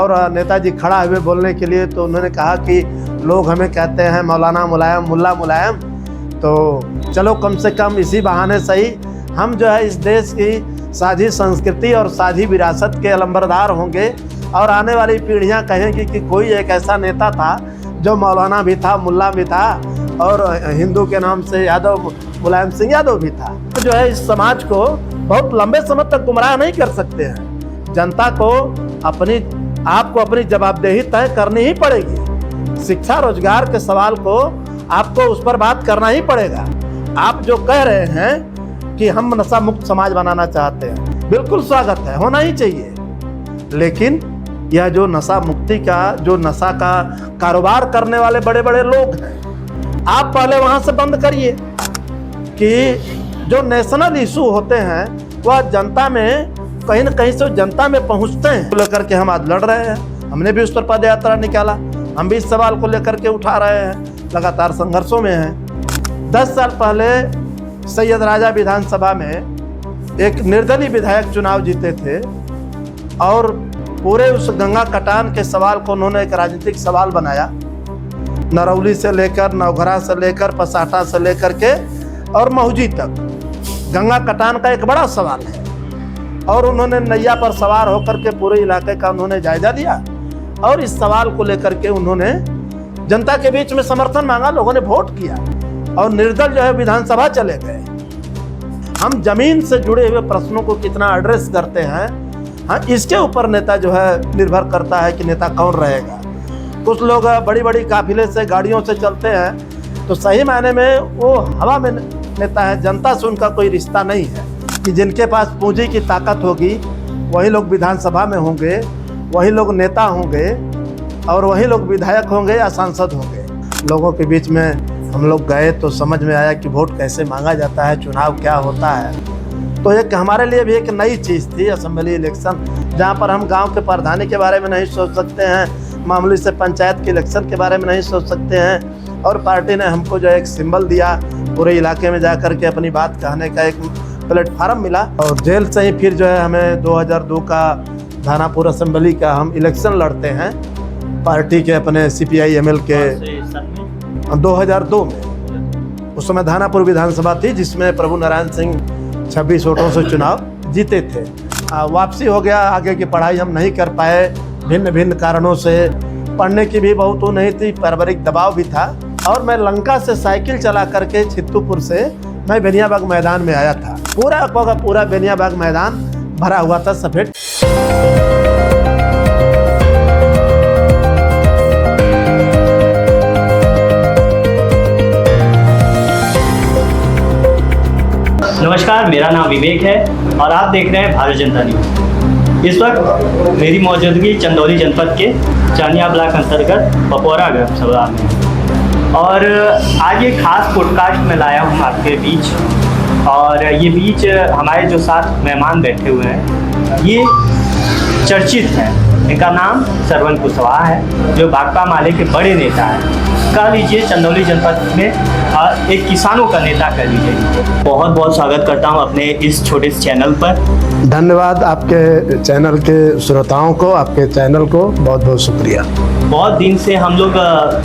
और नेताजी खड़ा हुए बोलने के लिए, तो उन्होंने कहा कि लोग हमें कहते हैं मौलाना मुलायम, मुल्ला मुलायम, तो चलो कम से कम इसी बहाने सही हम जो है इस देश की साझी संस्कृति और साझी विरासत के अलंबरदार होंगे और आने वाली पीढ़ियां कहेंगी कि कोई एक ऐसा नेता था जो मौलाना भी था, मुल्ला भी था और हिंदू के नाम से यादव, मुलायम सिंह यादव भी था। तो जो है इस समाज को बहुत लंबे समय तक गुमराह नहीं कर सकते हैं। जनता को आपको अपनी जवाबदेही तय करनी ही पड़ेगी। शिक्षा रोजगार के सवाल को आपको उस पर बात करना ही पड़ेगा। आप जो कह रहे हैं कि हम नशा मुक्त समाज बनाना चाहते हैं, बिल्कुल स्वागत है, होना ही चाहिए, लेकिन यह जो नशा मुक्ति का, जो नशा का कारोबार करने वाले बड़े बड़े लोग हैं, आप पहले वहां से बंद करिए कि जो नेशनल इशू होते हैं वह जनता में कहीं न कहीं से जनता में पहुंचते हैं। लेकर के हम आज लड़ रहे हैं, हमने भी उस पर पद यात्रा निकाला, हम भी इस सवाल को लेकर के उठा रहे हैं, लगातार संघर्षों में हैं। 10 साल पहले सैयद राजा विधानसभा में एक निर्दलीय विधायक चुनाव जीते थे और पूरे उस गंगा कटान के सवाल को उन्होंने एक राजनीतिक सवाल बनाया। नरौली से लेकर, नवघरा से लेकर, पसाटा से लेकर के और महुजी तक गंगा कटान का एक बड़ा सवाल है और उन्होंने नैया पर सवार होकर के पूरे इलाके का उन्होंने जायजा लिया और इस सवाल को लेकर के उन्होंने जनता के बीच में समर्थन मांगा, लोगों ने वोट किया और निर्दल जो है विधानसभा चले गए। हम जमीन से जुड़े हुए प्रश्नों को कितना एड्रेस करते हैं, हाँ, इसके ऊपर नेता जो है निर्भर करता है कि नेता कौन रहेगा। कुछ लोग बड़ी बड़ी काफिले से, गाड़ियों से चलते हैं, तो सही मायने में वो हवा में नेता है, जनता से उनका कोई रिश्ता नहीं है। कि जिनके पास पूंजी की ताकत होगी वही लोग विधानसभा में होंगे, वही लोग नेता होंगे और वही लोग विधायक होंगे या सांसद होंगे। लोगों के बीच में हम लोग गए तो समझ में आया कि वोट कैसे मांगा जाता है, चुनाव क्या होता है। तो एक हमारे लिए भी एक नई चीज़ थी असेंबली इलेक्शन, जहाँ पर हम गांव के प्रधानी के बारे में नहीं सोच सकते हैं, मामूली से पंचायत के इलेक्शन के बारे में नहीं सोच सकते हैं। और पार्टी ने हमको जो एक सिंबल दिया, पूरे इलाके में जा कर के अपनी बात कहने का एक प्लेटफार्म मिला और जेल से ही फिर जो है हमें 2002 का धानापुर असेंबली का हम इलेक्शन लड़ते हैं पार्टी के अपने CPI-ML के 2002 में। उस समय धानापुर विधानसभा थी जिसमें प्रभु नारायण सिंह 26 वोटों से चुनाव जीते थे। वापसी हो गया, आगे की पढ़ाई हम नहीं कर पाए भिन्न भिन्न कारणों से। पढ़ने की भी बहुत वो नहीं थी, पारिवारिक दबाव भी था और मैं लंका से साइकिल चला करके छित्तूपुर से मैं बेनियाबाग मैदान में आया था। पूरा बेनियाबाग मैदान भरा हुआ था सफेद। नमस्कार, मेरा नाम विवेक है और आप देख रहे हैं भारत जनता न्यूज़। इस वक्त मेरी मौजूदगी चंदौली जनपद के चानिया ब्लॉक अंतर्गत पपौरा ग्राम सभा में और आज ये खास पॉडकास्ट में लाया हूँ आपके बीच। और ये बीच हमारे जो साथ मेहमान बैठे हुए हैं ये चर्चित हैं। इनका नाम श्रवण कुशवाहा है जो भाकपा माले के बड़े नेता हैं। कह लीजिए चंदौली जनपद में एक किसानों का नेता कह लीजिए। बहुत बहुत स्वागत करता हूं अपने इस छोटे से चैनल पर। धन्यवाद आपके चैनल के श्रोताओं को, आपके चैनल को बहुत बहुत शुक्रिया। बहुत दिन से हम लोग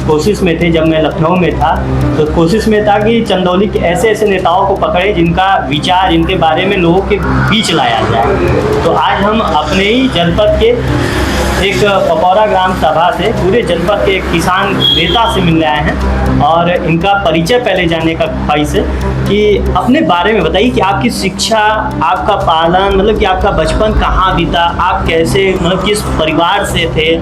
कोशिश में थे, जब मैं लखनऊ में था तो कोशिश में था कि चंदौली के ऐसे ऐसे नेताओं को पकड़े जिनका विचार, जिनके बारे में लोगों के बीच लाया जाए। तो आज हम अपने ही जनपद के एक पपौरा ग्राम सभा से पूरे जनपद के एक किसान नेता से मिलने आए हैं और इनका परिचय पहले जानने का ख्वाहिश है कि अपने बारे में बताइए कि आपकी शिक्षा, आपका पालन, मतलब कि आपका बचपन कहाँ बीता, आप कैसे, मतलब किस परिवार से थे,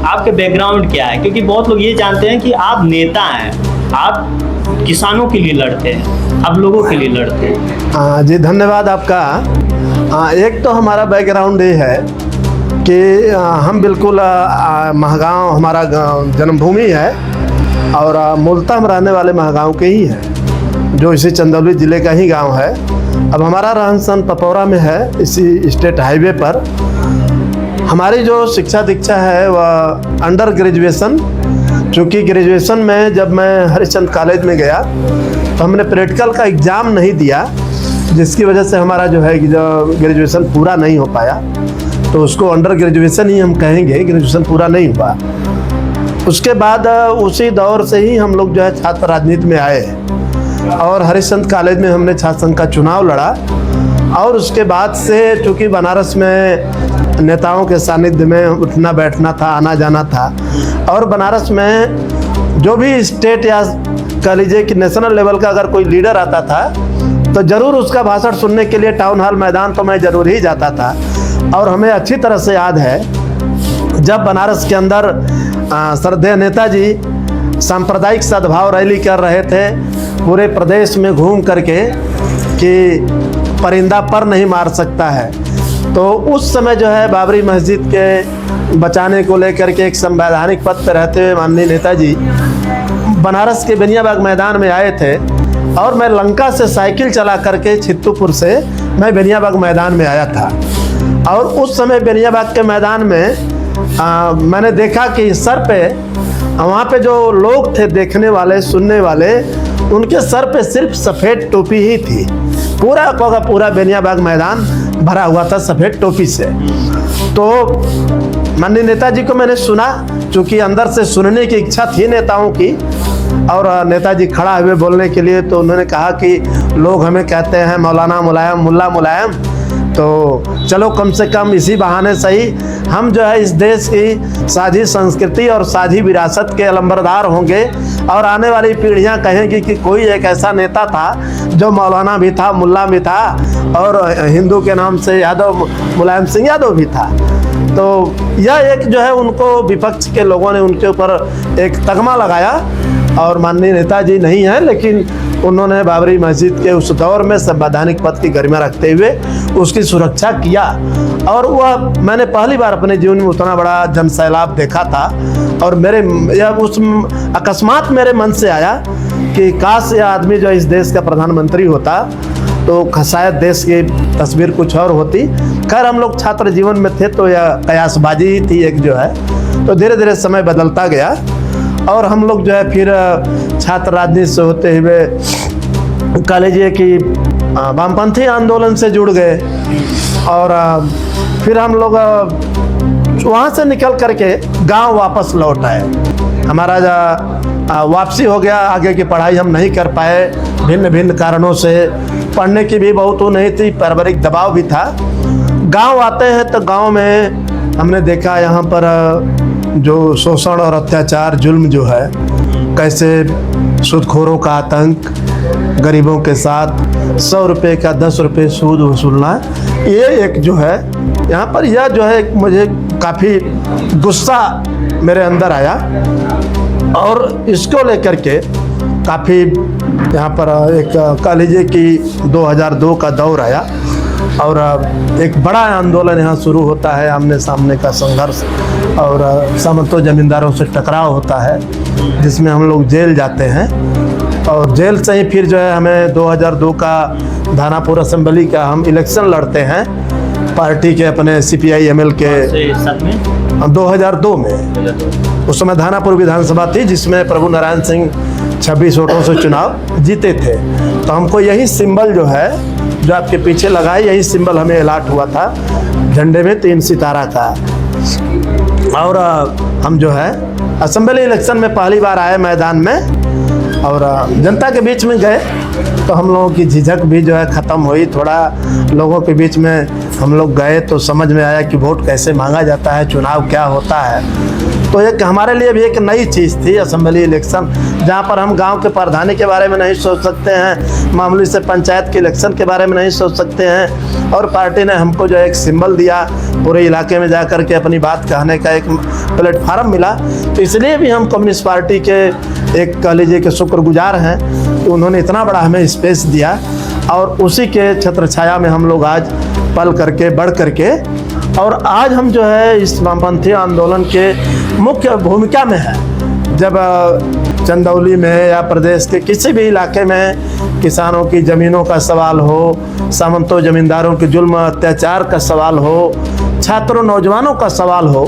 आपके बैकग्राउंड क्या है। क्योंकि बहुत लोग ये जानते हैं कि आप नेता हैं, आप किसानों के लिए लड़ते हैं, आप लोगों के लिए लड़ते हैं। जी धन्यवाद आपका। एक तो हमारा बैकग्राउंड ये है कि हम बिल्कुल महागांव हमारा जन्मभूमि है और मूलतः हम रहने वाले महागांव के ही हैं, जो इसी चंदौली ज़िले का ही गांव है। अब हमारा रहन सहन पपौरा में है, इसी स्टेट हाईवे पर। हमारी जो शिक्षा दीक्षा है वह अंडर ग्रेजुएशन, चूँकि ग्रेजुएशन में जब मैं हरिश्चंद्र कॉलेज में गया तो हमने प्रैक्टिकल का एग्ज़ाम नहीं दिया, जिसकी वजह से हमारा जो है ग्रेजुएशन पूरा नहीं हो पाया। तो उसको अंडर ग्रेजुएशन ही हम कहेंगे, ग्रेजुएशन पूरा नहीं हुआ। उसके बाद उसी दौर से ही हम लोग जो है छात्र राजनीति में आए और हरिश्चंद्र कॉलेज में हमने छात्र संघ का चुनाव लड़ा। और उसके बाद से चूँकि बनारस में नेताओं के सानिध्य में उठना बैठना था, आना जाना था, और बनारस में जो भी स्टेट या कह लीजिए कि नेशनल लेवल का अगर कोई लीडर आता था तो ज़रूर उसका भाषण सुनने के लिए टाउन हॉल मैदान तो मैं ज़रूर ही जाता था। और हमें अच्छी तरह से याद है जब बनारस के अंदर श्रद्धेय नेताजी सांप्रदायिक सद्भाव रैली कर रहे थे पूरे प्रदेश में घूम करके कि परिंदा पर नहीं मार सकता है, तो उस समय जो है बाबरी मस्जिद के बचाने को लेकर के एक संवैधानिक पद पर रहते हुए माननीय नेताजी बनारस के बेनियाबाग मैदान में आए थे। और मैं लंका से साइकिल चला करके छित्तूपुर से मैं बेनियाबाग मैदान में आया था। और उस समय बेनियाबाग के मैदान में मैंने देखा कि सर पे वहाँ पे जो लोग थे देखने वाले सुनने वाले, उनके सर पे सिर्फ सफ़ेद टोपी ही थी। पूरा का पूरा बेनियाबाग मैदान भरा हुआ था सफ़ेद टोपी से। तो माननीय नेताजी को मैंने सुना, चूँकि अंदर से सुनने की इच्छा थी नेताओं की, और नेताजी खड़ा हुए बोलने के लिए, तो उन्होंने कहा कि लोग हमें कहते हैं मौलाना मुलायम, मुल्ला मुलायम, तो चलो कम से कम इसी बहाने सही हम जो है इस देश की साझी संस्कृति और साझी विरासत के अलंबरदार होंगे, और आने वाली पीढ़ियां कहेंगी कि कोई एक ऐसा नेता था जो मौलाना भी था, मुल्ला भी था, और हिंदू के नाम से यादव मुलायम सिंह यादव भी था। तो यह एक जो है उनको विपक्ष के लोगों ने उनके ऊपर एक तगमा लगाया। और माननीय नेताजी नहीं हैं, लेकिन उन्होंने बाबरी मस्जिद के उस दौर में संवैधानिक पद की गरिमा रखते हुए उसकी सुरक्षा किया। और वह मैंने पहली बार अपने जीवन में उतना बड़ा जनसैलाब देखा था। और मेरे यह उस अकस्मात मेरे मन से आया कि काश यह आदमी जो इस देश का प्रधानमंत्री होता तो शायद देश की तस्वीर कुछ और होती। खैर हम लोग छात्र जीवन में थे तो यह कयासबाजी ही थी एक जो है। तो धीरे धीरे समय बदलता गया और हम लोग जो है फिर छात्र राजनीति से होते हुए कह लीजिए कि वामपंथी आंदोलन से जुड़ गए। और फिर हम लोग वहाँ से निकल करके गांव वापस लौट आए। हमारा वापसी हो गया, आगे की पढ़ाई हम नहीं कर पाए भिन्न भिन्न कारणों से। पढ़ने की भी बहुत वो नहीं थी, पारिवारिक दबाव भी था। गांव आते हैं तो गांव में हमने देखा यहाँ पर जो शोषण और अत्याचार जुल्म जो है, कैसे सूदखोरों का आतंक, गरीबों के साथ 100 रुपये का 10 रुपये सूद वसूलना, ये एक जो है यहाँ पर यह जो है मुझे काफ़ी गुस्सा मेरे अंदर आया। और इसको लेकर के काफ़ी यहाँ पर एक कह लीजिए कि 2002 का दौर आया और एक बड़ा आंदोलन यहाँ शुरू होता है, आमने सामने का संघर्ष और सामंतों जमींदारों से टकराव होता है, जिसमें हम लोग जेल जाते हैं। और जेल से ही फिर जो है हमें 2002 का दानापुर असेंबली का हम इलेक्शन लड़ते हैं पार्टी के अपने CPI-ML के 2002 में। उस समय दानापुर विधानसभा थी जिसमें प्रभु नारायण सिंह 26 वोटों से चुनाव जीते थे। तो हमको यही सिंबल जो है जो आपके पीछे लगा है, यही सिंबल हमें अलाट हुआ था झंडे में 3 सितारा का। और हम जो है असेंबली इलेक्शन में पहली बार आए मैदान में और जनता के बीच में गए तो हम लोगों की झिझक भी जो है ख़त्म हुई। थोड़ा लोगों के बीच में हम लोग गए तो समझ में आया कि वोट कैसे मांगा जाता है, चुनाव क्या होता है। तो एक हमारे लिए भी एक नई चीज़ थी असेंबली इलेक्शन, जहाँ पर हम गांव के प्रधानी के बारे में नहीं सोच सकते हैं, मामूली से पंचायत के इलेक्शन के बारे में नहीं सोच सकते हैं। और पार्टी ने हमको जो एक सिंबल दिया, पूरे इलाके में जा कर के अपनी बात कहने का एक प्लेटफार्म मिला। तो इसलिए भी हम कम्युनिस्ट पार्टी के एक कह लीजिए कि शुक्रगुजार हैं कि उन्होंने इतना बड़ा हमें स्पेस दिया। और उसी के छत्र छाया में हम लोग आज पल करके बढ़ करके और आज हम जो है इस वामपंथी आंदोलन के मुख्य भूमिका में है। जब चंदौली में या प्रदेश के किसी भी इलाके में किसानों की ज़मीनों का सवाल हो, सामंतों जमींदारों के जुल्म अत्याचार का सवाल हो, छात्रों नौजवानों का सवाल हो,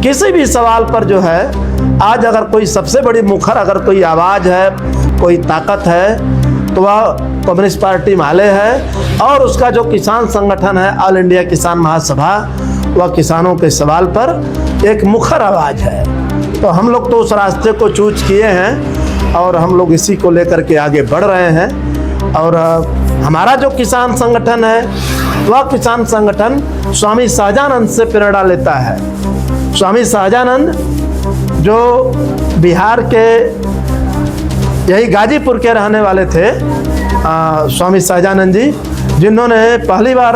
किसी भी सवाल पर जो है आज अगर कोई सबसे बड़ी मुखर अगर कोई आवाज़ है, कोई ताकत है तो वह कम्युनिस्ट पार्टी हिमालय है। और उसका जो किसान संगठन है ऑल इंडिया किसान महासभा, वह किसानों के सवाल पर एक मुखर आवाज़ है। तो हम लोग तो उस रास्ते को चूज किए हैं और हम लोग इसी को लेकर के आगे बढ़ रहे हैं। और हमारा जो किसान संगठन है वह किसान संगठन स्वामी सहजानंद से प्रेरणा लेता है। स्वामी सहजानंद जो बिहार के यही गाजीपुर के रहने वाले थे, स्वामी सहजानंद जी, जिन्होंने पहली बार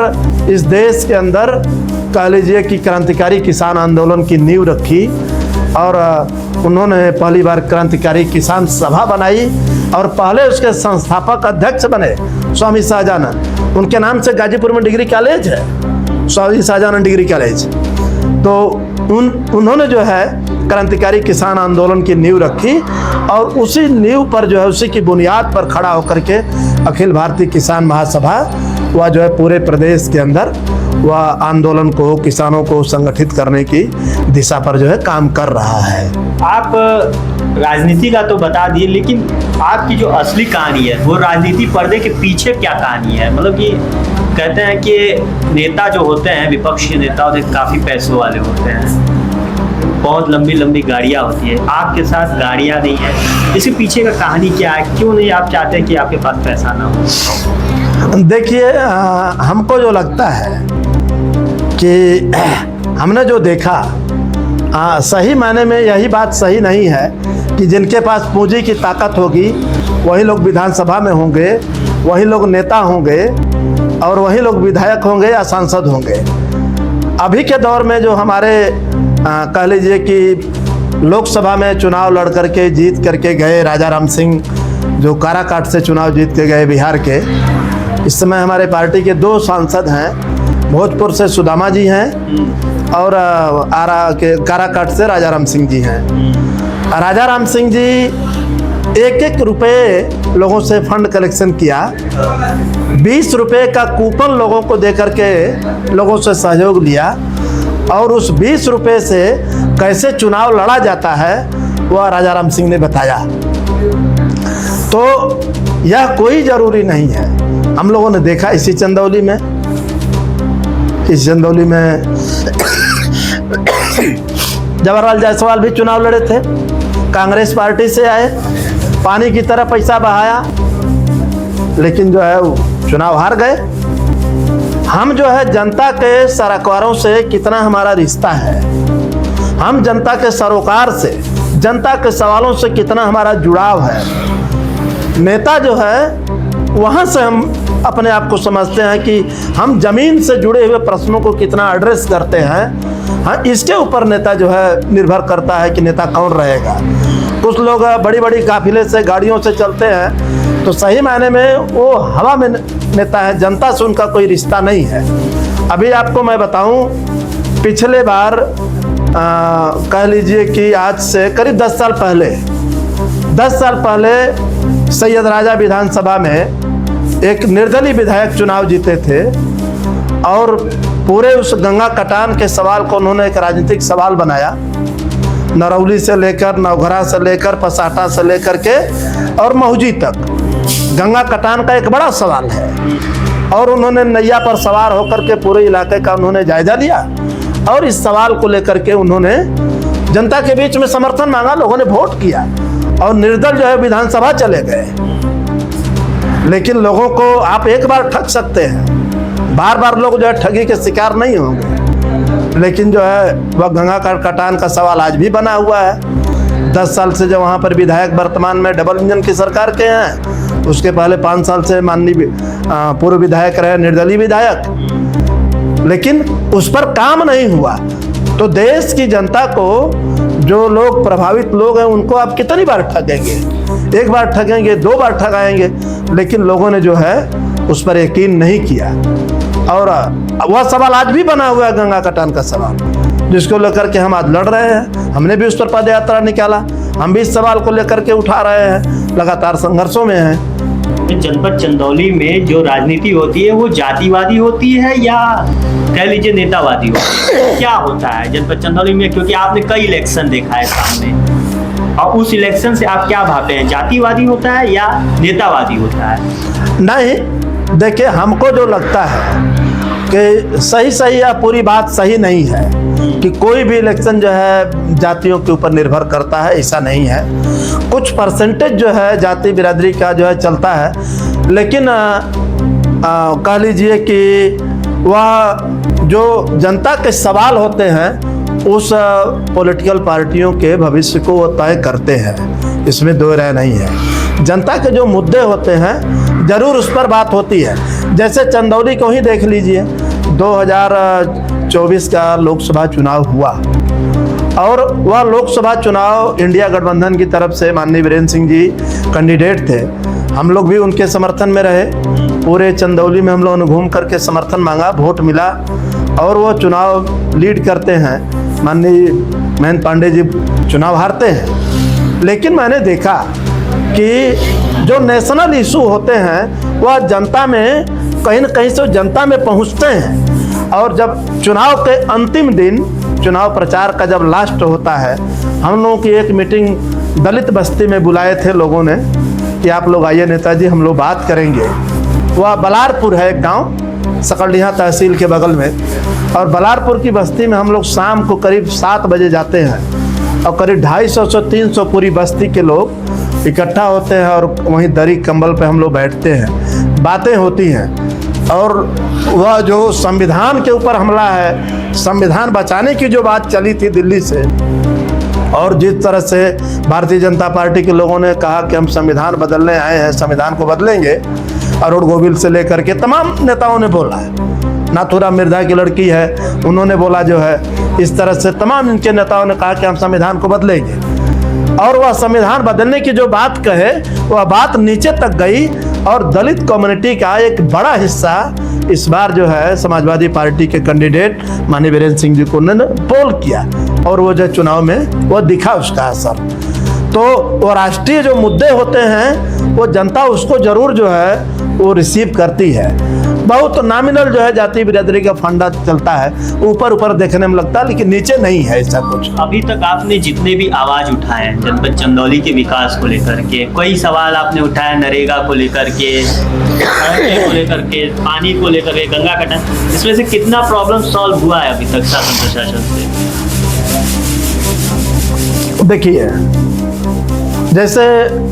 इस देश के अंदर कह लीजिए कि क्रांतिकारी किसान आंदोलन की नींव रखी और उन्होंने पहली बार क्रांतिकारी किसान सभा बनाई और पहले उसके संस्थापक अध्यक्ष बने स्वामी सहजानंद। उनके नाम से गाजीपुर में डिग्री कॉलेज है, स्वामी सहजानंद डिग्री कॉलेज। तो उन्होंने जो है क्रांतिकारी किसान आंदोलन की नींव रखी और उसी नींव पर जो है उसी की बुनियाद पर खड़ा होकर के अखिल भारतीय किसान महासभा वह जो है पूरे प्रदेश के अंदर वह आंदोलन को, किसानों को संगठित करने की दिशा पर जो है काम कर रहा है। आप राजनीति का तो बता दिए, लेकिन आपकी जो असली कहानी है वो राजनीति पर्दे के पीछे क्या कहानी है? मतलब कि कहते हैं कि नेता जो होते हैं, विपक्षी नेता होते हैं, काफ़ी पैसों वाले होते हैं, बहुत लंबी लंबी गाड़ियाँ होती है। आपके साथ गाड़ियाँ नहीं है, इसके पीछे का कहानी क्या है? क्यों नहीं आप चाहते हैं कि आपके पास पैसा ना हो? देखिए, हमको जो लगता है कि हमने जो देखा, सही मायने में यही बात सही नहीं है कि जिनके पास पूंजी की ताकत होगी वही लोग विधानसभा में होंगे, वही लोग नेता होंगे और वही लोग विधायक होंगे या सांसद होंगे। अभी के दौर में जो हमारे कह लीजिए कि लोकसभा में चुनाव लड़ करके जीत करके गए राजा राम सिंह, जो काराकाट से चुनाव जीत के गए बिहार के, इस समय हमारे पार्टी के 2 सांसद हैं। भोजपुर से सुदामा जी हैं और आरा के काराकाट से राजा राम सिंह जी हैं। राजा राम सिंह जी 1-1 रुपये लोगों से फंड कलेक्शन किया, 20 रुपये का कूपन लोगों को देकर के लोगों से सहयोग लिया और उस 20 रुपये से कैसे चुनाव लड़ा जाता है वह राजा राम सिंह ने बताया। तो यह कोई ज़रूरी नहीं है। हम लोगों ने देखा इसी चंदौली में, जवाहरलाल जायसवाल भी चुनाव लड़े थे, कांग्रेस पार्टी से आए, पानी की तरह पैसा बहाया, लेकिन जो है वो चुनाव हार गए। हम जो है जनता के सरोकारों से कितना हमारा रिश्ता है, हम जनता के सरोकार से, जनता के सवालों से कितना हमारा जुड़ाव है। नेता जो है वहाँ से हम अपने आप को समझते हैं कि हम जमीन से जुड़े हुए प्रश्नों को कितना एड्रेस करते हैं। हाँ, इसके ऊपर नेता जो है निर्भर करता है कि नेता कौन रहेगा। कुछ लोग बड़ी बड़ी काफिले से, गाड़ियों से चलते हैं, तो सही मायने में वो हवा में नेता है, जनता से उनका कोई रिश्ता नहीं है। अभी आपको मैं बताऊं, पिछले बार कह लीजिए कि आज से करीब 10 साल पहले सैयद राजा विधानसभा में एक निर्दलीय विधायक चुनाव जीते थे और पूरे उस गंगा कटान के सवाल को उन्होंने एक राजनीतिक सवाल बनाया। नरौली से लेकर, नवघरा से लेकर, पसाटा से लेकर के और महुजी तक गंगा कटान का एक बड़ा सवाल है और उन्होंने नैया पर सवार होकर के पूरे इलाके का उन्होंने जायजा लिया और इस सवाल को लेकर के उन्होंने जनता के बीच में समर्थन मांगा, लोगों ने वोट किया और निर्दल जो है विधानसभा चले गए। लेकिन लोगों को आप एक बार ठग सकते हैं, बार बार लोग जो है ठगी के शिकार नहीं होंगे। लेकिन जो है वह गंगा कटान का सवाल आज भी बना हुआ है। 10 साल से जो वहाँ पर विधायक वर्तमान में डबल इंजन की सरकार के हैं, उसके पहले 5 साल से माननीय पूर्व विधायक रहे, निर्दलीय विधायक, लेकिन उस पर काम नहीं हुआ। तो देश की जनता को, जो लोग प्रभावित लोग हैं, उनको आप कितनी बार ठगेंगे? 1 बार ठगेंगे, 2 बार ठगाएंगे, लेकिन लोगों ने जो है उस पर यकीन नहीं किया। और वह सवाल आज भी बना हुआ है, गंगा कटान का सवाल, जिसको लेकर के हम आज लड़ रहे हैं। हमने भी उस पर पद यात्रा निकाला, हम भी इस सवाल को लेकर के उठा रहे हैं, लगातार संघर्षों में हैं। जनपद चंदौली में जो राजनीति होती है वो जातिवादी होती है या कह लीजिए नेतावादी होती है? क्या होता है जनपद चंदौली में? क्योंकि आपने कई इलेक्शन देखा है सामने, और उस इलेक्शन से आप क्या भावते हैं, जातिवादी होता है या नेतावादी होता है? नहीं, देखिए, हमको जो लगता है कि सही या पूरी बात सही नहीं है कि कोई भी इलेक्शन जो है जातियों के ऊपर निर्भर करता है, ऐसा नहीं है। कुछ परसेंटेज जो है जाति बिरादरी का जो है चलता है, लेकिन कह लीजिए कि वह जो जनता के सवाल होते हैं उस पॉलिटिकल पार्टियों के भविष्य को वो तय करते हैं, इसमें दो राय नहीं है। जनता के जो मुद्दे होते हैं ज़रूर उस पर बात होती है। जैसे चंदौली को ही देख लीजिए, 2024 का लोकसभा चुनाव हुआ और वह लोकसभा चुनाव इंडिया गठबंधन की तरफ से माननीय वीरेंद्र सिंह जी कैंडिडेट थे। हम लोग भी उनके समर्थन में रहे। पूरे चंदौली में हम लोगों ने घूम करके समर्थन मांगा, वोट मिला और वो चुनाव लीड करते हैं। माननीय महेंद्र पांडे जी चुनाव हारते हैं, लेकिन मैंने देखा कि जो नेशनल इशू होते हैं वह जनता में कहीं न कहीं से जनता में पहुंचते हैं। और जब चुनाव के अंतिम दिन, चुनाव प्रचार का जब लास्ट होता है, हम लोगों की एक मीटिंग दलित बस्ती में बुलाए थे लोगों ने कि आप लोग आइए नेताजी, हम लोग बात करेंगे। वह बलारपुर है एक गांव, सकलडीहा तहसील के बगल में, और बलारपुर की बस्ती में हम लोग शाम को करीब 7 बजे जाते हैं और करीब 250 से 300 पूरी बस्ती के लोग इकट्ठा होते हैं और वहीं दरी कंबल पे हम लोग बैठते हैं, बातें होती हैं। और वह जो संविधान के ऊपर हमला है, संविधान बचाने की जो बात चली थी दिल्ली से, और जिस तरह से भारतीय जनता पार्टी के लोगों ने कहा कि हम संविधान बदलने आए हैं, संविधान को बदलेंगे, अरुण गोविल से लेकर के तमाम नेताओं ने बोला है। नाथुराम मिर्धा की लड़की है, उन्होंने बोला जो है, इस तरह से तमाम इनके नेताओं ने कहा कि हम संविधान को बदलेंगे। और वह संविधान बदलने की जो बात कहे, वह बात नीचे तक गई और दलित कम्युनिटी का एक बड़ा हिस्सा इस बार जो है समाजवादी पार्टी के कैंडिडेट माननीय वीरेंद्र सिंह जी को उन्होंने पोल किया और वो जो चुनाव में वो दिखा उसका असर। तो वो राष्ट्रीय जो मुद्दे होते हैं वो जनता उसको जरूर जो है वो रिसीव करती है। बहुत नॉमिनल जो है जाति बिरादरी का फंडा चलता है, ऊपर ऊपर देखने में लगता है, लेकिन नीचे नहीं है ऐसा कुछ। अभी तक आपने जितने भी आवाज उठाए हैं जनपद चंदौली के विकास को लेकर के, कई सवाल आपने उठाए, नरेगा को लेकर के, सड़कें को लेकर के, पानी को लेकर के, गंगा कटान, इसमें से कितना प्रॉब्लम सॉल्व हुआ है अभी तक शासन प्रशासन से? देखिए, जैसे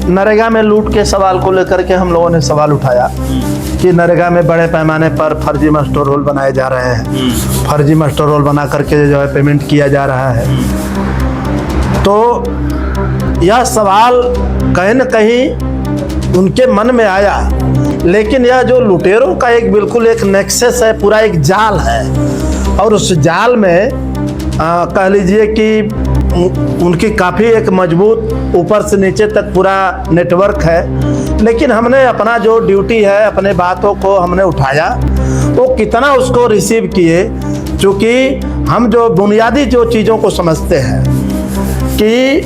नरेगा में लूट के सवाल को लेकर के हम लोगों ने सवाल उठाया कि नरेगा में बड़े पैमाने पर फर्जी मास्टर रोल बनाए जा रहे हैं, फर्जी मास्टर रोल बना करके जो है पेमेंट किया जा रहा है। तो यह सवाल कहीं न कहीं उनके मन में आया, लेकिन यह जो लुटेरों का एक बिल्कुल एक नेक्सस है, पूरा एक जाल है, और उस जाल में कह लीजिए कि उनकी काफ़ी एक मजबूत ऊपर से नीचे तक पूरा नेटवर्क है। लेकिन हमने अपना जो ड्यूटी है, अपने बातों को हमने उठाया, वो कितना उसको रिसीव किए, क्योंकि हम जो बुनियादी जो चीज़ों को समझते हैं कि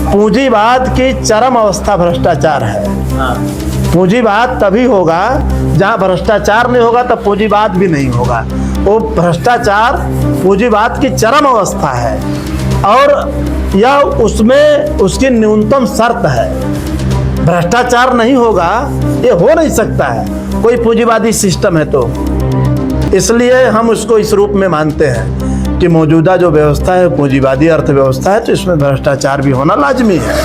पूंजीवाद की चरम अवस्था भ्रष्टाचार है। पूंजीवाद तभी होगा जहाँ भ्रष्टाचार नहीं होगा, तब पूंजीवाद भी नहीं होगा। वो भ्रष्टाचार पूंजीवाद की चरम अवस्था है और यह उसमें उसकी न्यूनतम शर्त है। भ्रष्टाचार नहीं होगा, ये हो नहीं सकता है कोई पूंजीवादी सिस्टम है। तो इसलिए हम उसको इस रूप में मानते हैं कि मौजूदा जो व्यवस्था है पूंजीवादी अर्थव्यवस्था है, तो इसमें भ्रष्टाचार भी होना लाजमी है।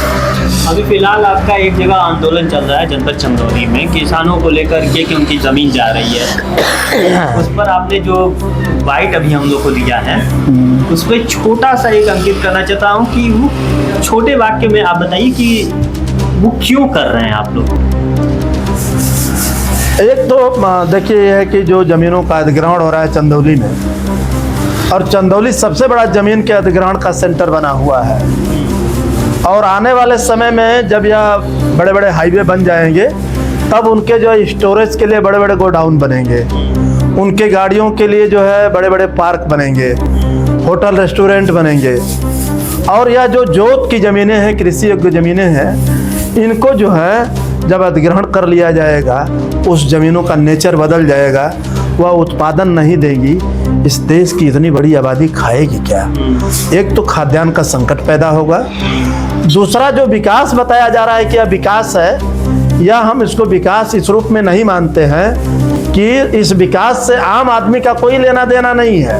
अभी फिलहाल आपका एक जगह आंदोलन चल रहा है जनपद चंदौली में, किसानों को लेकर के कि उनकी ज़मीन जा रही है, उस पर आपने जो बाइट अभी हम लोग को दिया है, उस पर छोटा सा एक अंकित करना चाहता हूँ कि वो छोटे वाक्य में आप बताइए कि वो क्यों कर रहे हैं आप लोग। एक तो देखिए यह है कि जो ज़मीनों का अधिग्रहण हो रहा है चंदौली में, और चंदौली सबसे बड़ा ज़मीन के अधिग्रहण का सेंटर बना हुआ है, और आने वाले समय में जब यह बड़े बड़े हाईवे बन जाएंगे तब उनके जो स्टोरेज के लिए बड़े बड़े गोडाउन बनेंगे, उनके गाड़ियों के लिए जो है बड़े बड़े पार्क बनेंगे, होटल रेस्टोरेंट बनेंगे। और यह जो जोत की ज़मीनें हैं, कृषि योग्य ज़मीनें हैं, इनको जो है जब अधिग्रहण कर लिया जाएगा, उस ज़मीनों का नेचर बदल जाएगा, वह उत्पादन नहीं देगी। इस देश की इतनी बड़ी आबादी खाएगी क्या? एक तो खाद्यान्न का संकट पैदा होगा, दूसरा जो विकास बताया जा रहा है कि यह विकास है, या हम इसको विकास इस रूप में नहीं मानते हैं कि इस विकास से आम आदमी का कोई लेना देना नहीं है।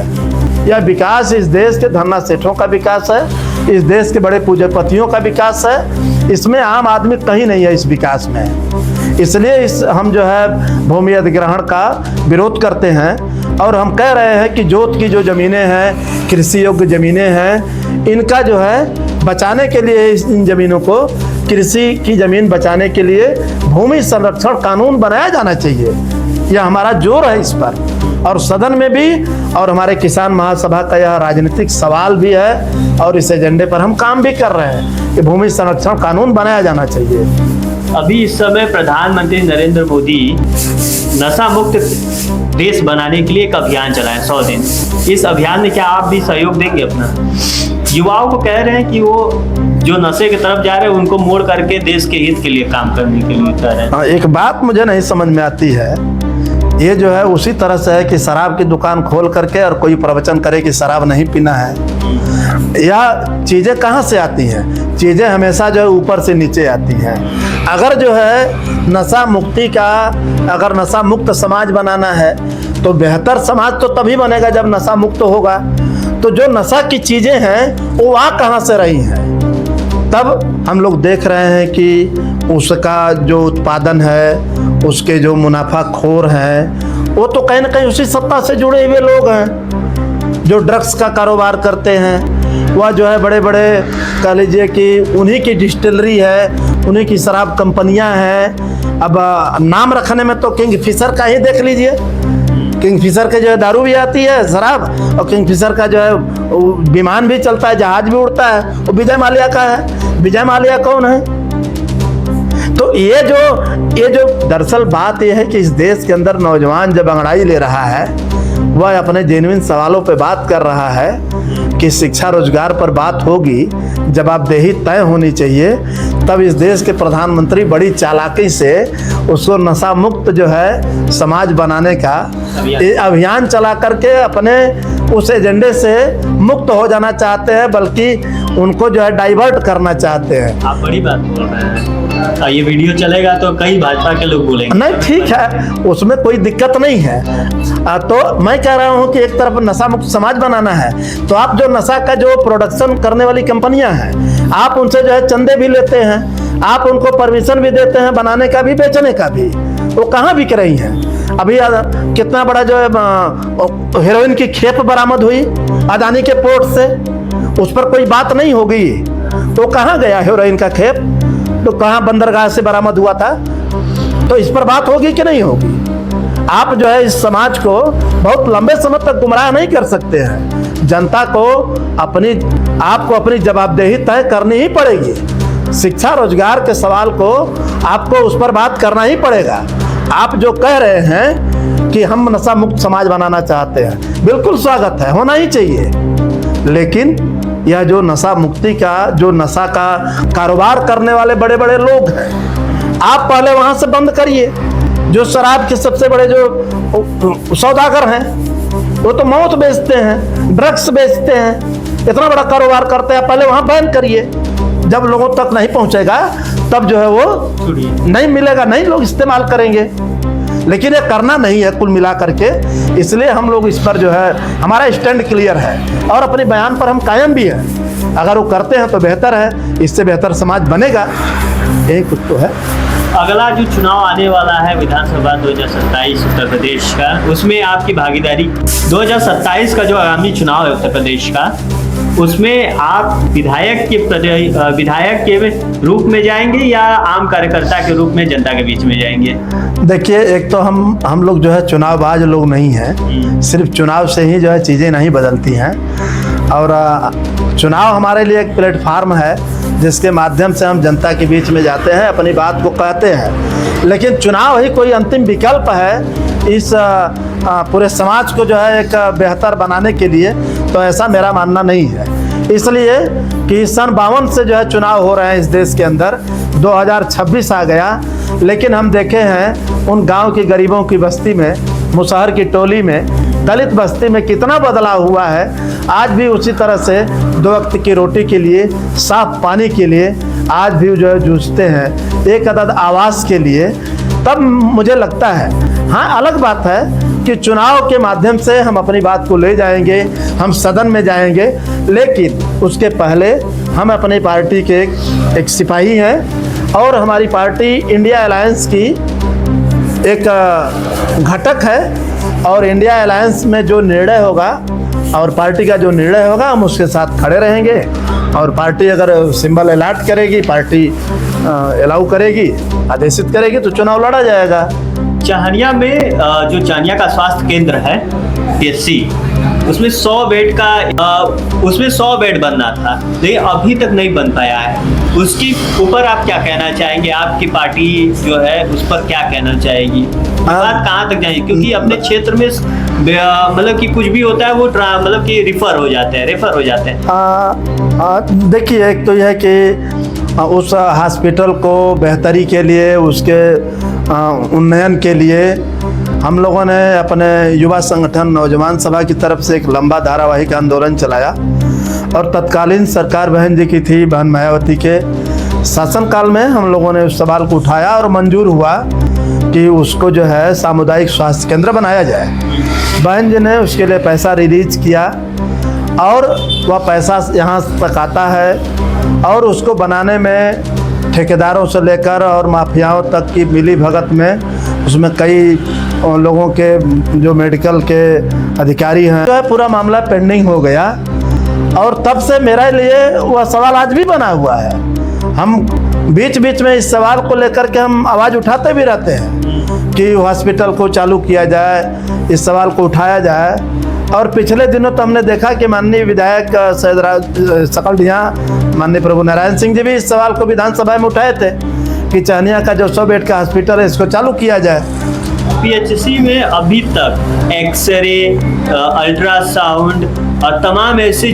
यह विकास इस देश के धन्ना सेठों का विकास है, इस देश के बड़े पूंजीपतियों का विकास है। इसमें आम आदमी कहीं नहीं है इस विकास में। इसलिए हम जो है भूमि अधिग्रहण का विरोध करते हैं और हम कह रहे हैं कि जोत की जो ज़मीनें हैं, कृषि योग्य ज़मीनें हैं, इनका जो है बचाने के लिए इन ज़मीनों को, कृषि की ज़मीन बचाने के लिए भूमि संरक्षण कानून बनाया जाना चाहिए। यह हमारा जोर है इस पर, और सदन में भी और हमारे किसान महासभा का यह राजनीतिक सवाल भी है और इस एजेंडे पर हम काम भी कर रहे हैं कि भूमि संरक्षण कानून बनाया जाना चाहिए। अभी इस समय प्रधानमंत्री नरेंद्र मोदी नशा मुक्त देश बनाने के लिए एक अभियान चलाए 100 दिन। इस अभियान में क्या आप भी सहयोग देंगे अपना? युवाओं को कह रहे हैं कि वो जो नशे की तरफ जा रहे हैं उनको मोड़ करके देश के हित के लिए काम करने के लिए कह रहे हैं। एक बात मुझे नहीं समझ में आती है, ये जो है उसी तरह से है कि शराब की दुकान खोल करके और कोई प्रवचन करे कि शराब नहीं पीना है। यह चीज़ें कहाँ से आती हैं? चीज़ें हमेशा जो है ऊपर से नीचे आती हैं। अगर जो है नशा मुक्ति का, अगर नशा मुक्त समाज बनाना है तो बेहतर समाज तो तभी बनेगा जब नशा मुक्त होगा। तो जो नशा की चीज़ें हैं वो वहाँ कहाँ से रही हैं? तब हम लोग देख रहे हैं कि उसका जो उत्पादन है, उसके जो मुनाफाखोर हैं, वो तो कहीं ना कहीं उसी सत्ता से जुड़े हुए लोग हैं जो ड्रग्स का कारोबार करते हैं। वह जो है बड़े बड़े कह लीजिए कि उन्हीं की डिस्टिलरी है, उन्हीं की शराब कंपनियां हैं। अब नाम रखने में तो किंगफिशर का ही देख लीजिए, किंगफिशर के जो है दारू भी आती है, शराब, और किंगफिशर का जो है विमान भी चलता है, जहाज भी उड़ता है, वो विजय माल्या का है। विजय माल्या कौन है? तो ये जो दरअसल बात यह है कि इस देश के अंदर नौजवान जब अंगड़ाई ले रहा है, वह अपने जेन्युइन सवालों पे बात कर रहा है कि शिक्षा रोजगार पर बात होगी, जवाबदेही तय होनी चाहिए, तब इस देश के प्रधानमंत्री बड़ी चालाकी से उसको नशा मुक्त जो है समाज बनाने का अभियान चला करके अपने उस एजेंडे से मुक्त हो जाना चाहते हैं, बल्कि उनको जो है डाइवर्ट करना चाहते हैं। आप बड़ी बात बोल रहे हैं। ये वीडियो चलेगा तो कई भाजपा के लोग बोलेंगे। नहीं, ठीक है, उसमें कोई दिक्कत नहीं है। तो मैं कह रहा हूँ कि एक तरफ नशा मुक्त समाज बनाना है, तो आप जो नशा का जो प्रोडक्शन करने वाली कंपनियां हैं, आप उनसे जो है चंदे भी लेते हैं, आप उनको परमिशन भी देते हैं बनाने का भी, बेचने का भी। वो कहाँ बिक रही हैं? अभी कितना बड़ा जो है हेरोइन की खेप बरामद हुई अदानी के पोर्ट से, उस पर कोई बात नहीं होगी। तो कहाँ गया हेरोइन का खेप? तो कहाँ बंदरगाह से बरामद हुआ था? तो इस पर बात होगी कि नहीं होगी? आप जो है इस समाज को बहुत लंबे समय तक गुमराह नहीं कर सकते हैं। जनता को आपको अपनी जवाबदेही तय करनी ही पड़ेगी। शिक्षा रोजगार के सवाल को आपको उस पर बात करना ही पड़ेगा। आप जो कह रहे हैं कि हम नशा मुक्त समाज बनाना चाहते हैं, बिल्कुल स्वागत है, होना ही चाहिए। लेकिन यह जो नशा मुक्ति का, जो नशा का कारोबार करने वाले बड़े बड़े लोग हैं, आप पहले वहां से बंद करिए। जो शराब के सबसे बड़े जो सौदागर हैं, वो तो मौत बेचते हैं, ड्रग्स बेचते हैं, इतना बड़ा कारोबार करते हैं, पहले वहां बैन करिए। जब लोगों तक नहीं पहुंचेगा तब जो है वो नहीं मिलेगा, नहीं लोग इस्तेमाल करेंगे। लेकिन ये करना नहीं है कुल मिला करके, इसलिए हम लोग इस पर जो है हमारा स्टैंड क्लियर है और अपने बयान पर हम कायम भी हैं। अगर वो करते हैं तो बेहतर है, इससे बेहतर समाज बनेगा, यही कुछ तो है। अगला जो चुनाव आने वाला है विधानसभा 2027 उत्तर प्रदेश का, उसमें आपकी भागीदारी 2027 का जो आगामी चुनाव है उत्तर प्रदेश का, उसमें आप विधायक के रूप में जाएंगे या आम कार्यकर्ता के रूप में जनता के बीच में जाएंगे? देखिए, एक तो हम लोग जो है चुनावबाज लोग नहीं हैं, सिर्फ चुनाव से ही जो है चीज़ें नहीं बदलती हैं। और चुनाव हमारे लिए एक प्लेटफार्म है जिसके माध्यम से हम जनता के बीच में जाते हैं, अपनी बात को कहते हैं। लेकिन चुनाव ही कोई अंतिम विकल्प है इस पूरे समाज को जो है एक बेहतर बनाने के लिए, तो ऐसा मेरा मानना नहीं है। इसलिए कि सन 52 से जो है चुनाव हो रहे हैं इस देश के अंदर, 2026 आ गया, लेकिन हम देखे हैं उन गांव की गरीबों की बस्ती में, मुसहर की टोली में, दलित बस्ती में कितना बदलाव हुआ है। आज भी उसी तरह से 2 वक्त की रोटी के लिए, साफ पानी के लिए आज भी जो है जूझते हैं एक अदद आवाज़ के लिए, तब मुझे लगता है, हाँ अलग बात है कि चुनाव के माध्यम से हम अपनी बात को ले जाएंगे, हम सदन में जाएंगे, लेकिन उसके पहले हम अपनी पार्टी के एक सिपाही हैं और हमारी पार्टी इंडिया अलायंस की एक घटक है और इंडिया अलायंस में जो निर्णय होगा और पार्टी का जो निर्णय होगा हम उसके साथ खड़े रहेंगे और पार्टी अगर सिंबल अलॉट करेगी, पार्टी अलाउ करेगी, आदेशित करेगी तो चुनाव लड़ा जाएगा। चाहनिया में जो चाहनिया का स्वास्थ्य केंद्र है PSC, उसमें 100 बेड बनना था, लेकिन अभी तक नहीं बन पाया है। उसके ऊपर आप क्या कहना चाहेंगे? आपकी पार्टी जो है उस पर क्या कहना चाहेगी? बात कहाँ तक जाएगी? क्योंकि अपने क्षेत्र में मतलब कि कुछ भी होता है वो मतलब कि रेफर हो जाते हैं। देखिए, एक तो यह है कि उस हॉस्पिटल को बेहतरी के लिए, उसके उन्नयन के लिए हम लोगों ने अपने युवा संगठन नौजवान सभा की तरफ से एक लंबा धारावाहिक आंदोलन चलाया और तत्कालीन सरकार बहन जी की थी, बहन मायावती के शासनकाल में हम लोगों ने उस सवाल को उठाया और मंजूर हुआ कि उसको जो है सामुदायिक स्वास्थ्य केंद्र बनाया जाए। बहन जी ने उसके लिए पैसा रिलीज किया और वह पैसा यहाँ तक आता है और उसको बनाने में ठेकेदारों से लेकर और माफियाओं तक की मिली भगत में उसमें कई लोगों के जो मेडिकल के अधिकारी हैं, जो है पूरा मामला पेंडिंग हो गया और तब से मेरे लिए वह सवाल आज भी बना हुआ है। हम बीच बीच में इस सवाल को लेकर के हम आवाज़ उठाते भी रहते हैं कि हॉस्पिटल को चालू किया जाए, इस सवाल को उठाया जाए। और पिछले दिनों तो हमने देखा कि माननीय विधायक सकलडीहा माननीय प्रभु नारायण सिंह जी भी इस सवाल को विधानसभा में उठाए थे कि चाहनिया का जो 100 बेड का हॉस्पिटल है इसको चालू किया जाए। PHC में अभी तक एक्सरे, अल्ट्रासाउंड और तमाम ऐसी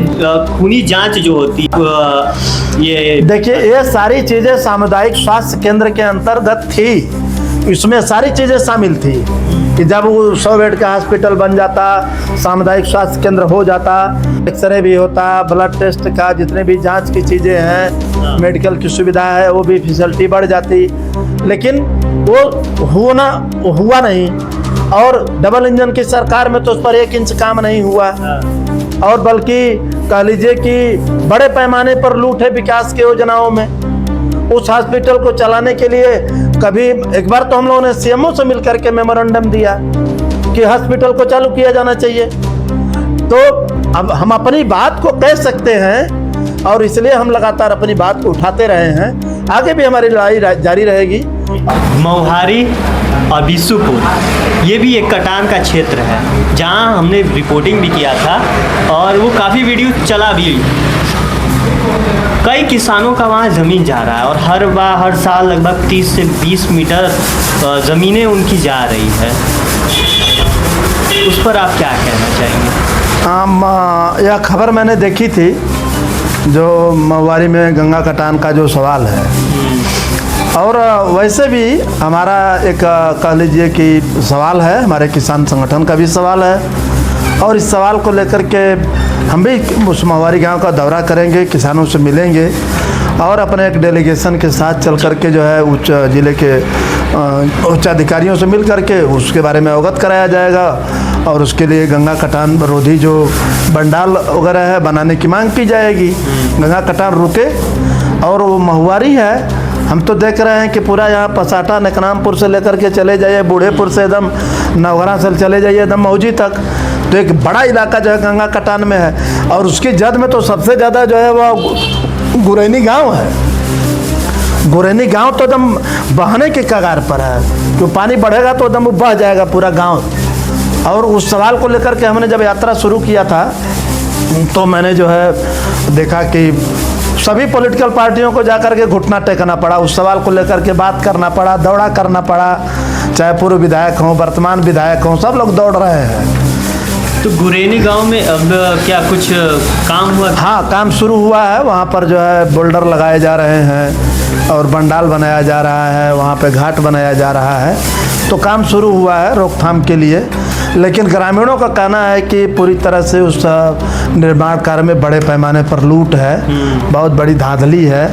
खूनी जांच जो होती ये देखिए, ये सारी चीज़ें सामुदायिक स्वास्थ्य केंद्र के अंतर्गत थी, इसमें सारी चीज़ें शामिल थी कि जब वो 100 बेड का हॉस्पिटल बन जाता, सामुदायिक स्वास्थ्य केंद्र हो जाता, एक्सरे भी होता, ब्लड टेस्ट का जितने भी जांच की चीज़ें हैं, मेडिकल की सुविधा है, वो भी फैसिलिटी बढ़ जाती, लेकिन वो हुआ नहीं। और डबल इंजन की सरकार में तो उस पर 1 इंच काम नहीं हुआ और बल्कि कह लीजिए कि बड़े पैमाने पर लूट है विकास की योजनाओं में। उस हॉस्पिटल को चलाने के लिए कभी एक बार तो हम लोगों ने CMO से मिलकर के मेमोरेंडम दिया कि हॉस्पिटल को चालू किया जाना चाहिए। तो अब हम अपनी बात को कह सकते हैं और इसलिए हम लगातार अपनी बात को उठाते रहे हैं, आगे भी हमारी लड़ाई जारी रहेगी। मऊहारी और बिशुपुर ये भी एक कटान का क्षेत्र है जहां हमने रिपोर्टिंग भी किया था और वो काफ़ी वीडियो चला भी। कई किसानों का वहाँ ज़मीन जा रहा है और हर साल लगभग 30 से 20 मीटर ज़मीनें उनकी जा रही है। उस पर आप क्या कहना चाहेंगे? यह खबर मैंने देखी थी, जो मऊहारी में गंगा कटान का जो सवाल है, और वैसे भी हमारा एक कह लीजिए कि सवाल है, हमारे किसान संगठन का भी सवाल है और इस सवाल को लेकर के हम भी उस मऊहारी गांव का दौरा करेंगे, किसानों से मिलेंगे और अपने एक डेलीगेशन के साथ चल कर के जो है उच्च जिले के उच्च अधिकारियों से मिल कर के उसके बारे में अवगत कराया जाएगा और उसके लिए गंगा कटान रोधी जो बंडाल वगैरह है बनाने की मांग की जाएगी। गंगा कटान रुके और वो मऊहारी है, हम तो देख रहे हैं कि पूरा यहाँ पसाटा नकनामपुर से लेकर के चले जाइए, बूढ़ेपुर से एकदम नवघरा से चले जाइए एकदम मौजी तक, तो एक बड़ा इलाका जो है गंगा कटान में है और उसकी जद में तो सबसे ज़्यादा जो है वो गुरैनी गांव है। गुरैनी गांव तो एकदम बहने के कगार पर है, तो पानी बढ़ेगा तो एकदम बह जाएगा पूरा गांव। और उस सवाल को लेकर के हमने जब यात्रा शुरू किया था तो मैंने जो है देखा कि सभी पॉलिटिकल पार्टियों को जाकर के घुटना टेकना पड़ा, उस सवाल को लेकर के बात करना पड़ा, दौड़ा करना पड़ा, चाहे पूर्व विधायक हों, वर्तमान विधायक हों, सब लोग दौड़ रहे हैं। तो गुरैनी गांव में अब क्या कुछ काम हुआ? हाँ, काम शुरू हुआ है, वहाँ पर जो है बोल्डर लगाए जा रहे हैं और बंडाल बनाया जा रहा है, वहाँ पे घाट बनाया जा रहा है, तो काम शुरू हुआ है रोकथाम के लिए। लेकिन ग्रामीणों का कहना है कि पूरी तरह से उस निर्माण कार्य में बड़े पैमाने पर लूट है, बहुत बड़ी धांधली है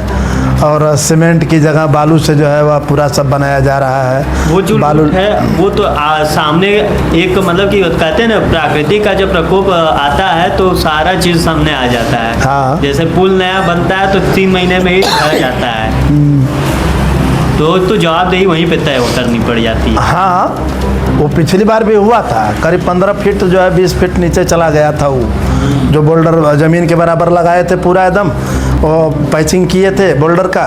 और सीमेंट की जगह बालू से जो है वह पूरा सब बनाया जा रहा है। वो जो बालू लूट है वो तो सामने एक मतलब कि कहते हैं ना, प्रकृति का जब प्रकोप आता है तो सारा चीज़ सामने आ जाता है। हाँ। जैसे पुल नया बनता है तो 3 महीने में ही ढह जाता है। तो जवाबदेही वहीं पे तय करनी पड़ जाती है। हाँ, वो पिछली बार भी हुआ था, करीब 15 फीट जो है 20 फीट नीचे चला गया था वो, जो बोल्डर ज़मीन के बराबर लगाए थे पूरा एकदम, वो पैचिंग किए थे बोल्डर का,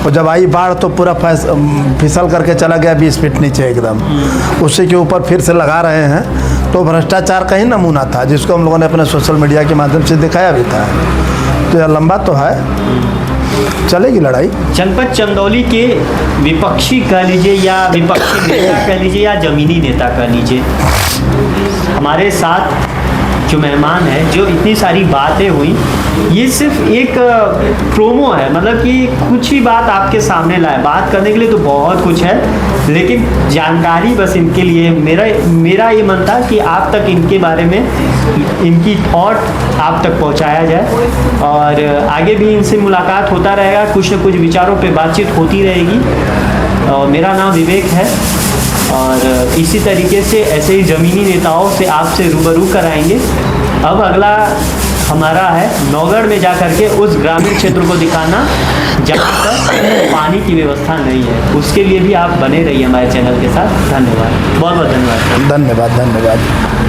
और जब आई बाढ़ तो पूरा फिसल करके चला गया 20 फीट नीचे एकदम। उसी के ऊपर फिर से लगा रहे हैं। तो भ्रष्टाचार का ही नमूना था, जिसको हम लोगों ने अपने सोशल मीडिया के माध्यम से दिखाया भी था। तो यह लंबा तो है, चलेगी लड़ाई। जनपद चंदौली के विपक्षी कह लीजिए या विपक्षी नेता कह लीजिए या जमीनी नेता कह लीजिए, हमारे साथ जो मेहमान है, जो इतनी सारी बातें हुई, ये सिर्फ एक प्रोमो है, मतलब कि कुछ ही बात आपके सामने लाए। बात करने के लिए तो बहुत कुछ है, लेकिन जानकारी बस इनके लिए मेरा ये मन था कि आप तक इनके बारे में इनकी थॉट आप तक पहुंचाया जाए, और आगे भी इनसे मुलाकात होता रहेगा, कुछ न कुछ विचारों पे बातचीत होती रहेगी। और मेरा नाम विवेक है, और इसी तरीके से ऐसे ही ज़मीनी नेताओं से आपसे रूबरू कराएंगे। अब अगला हमारा है नौगढ़ में जा करके उस ग्रामीण क्षेत्र को दिखाना जहाँ पर पानी की व्यवस्था नहीं है। उसके लिए भी आप बने रहिए हमारे चैनल के साथ। धन्यवाद, बहुत बहुत धन्यवाद। धन्यवाद।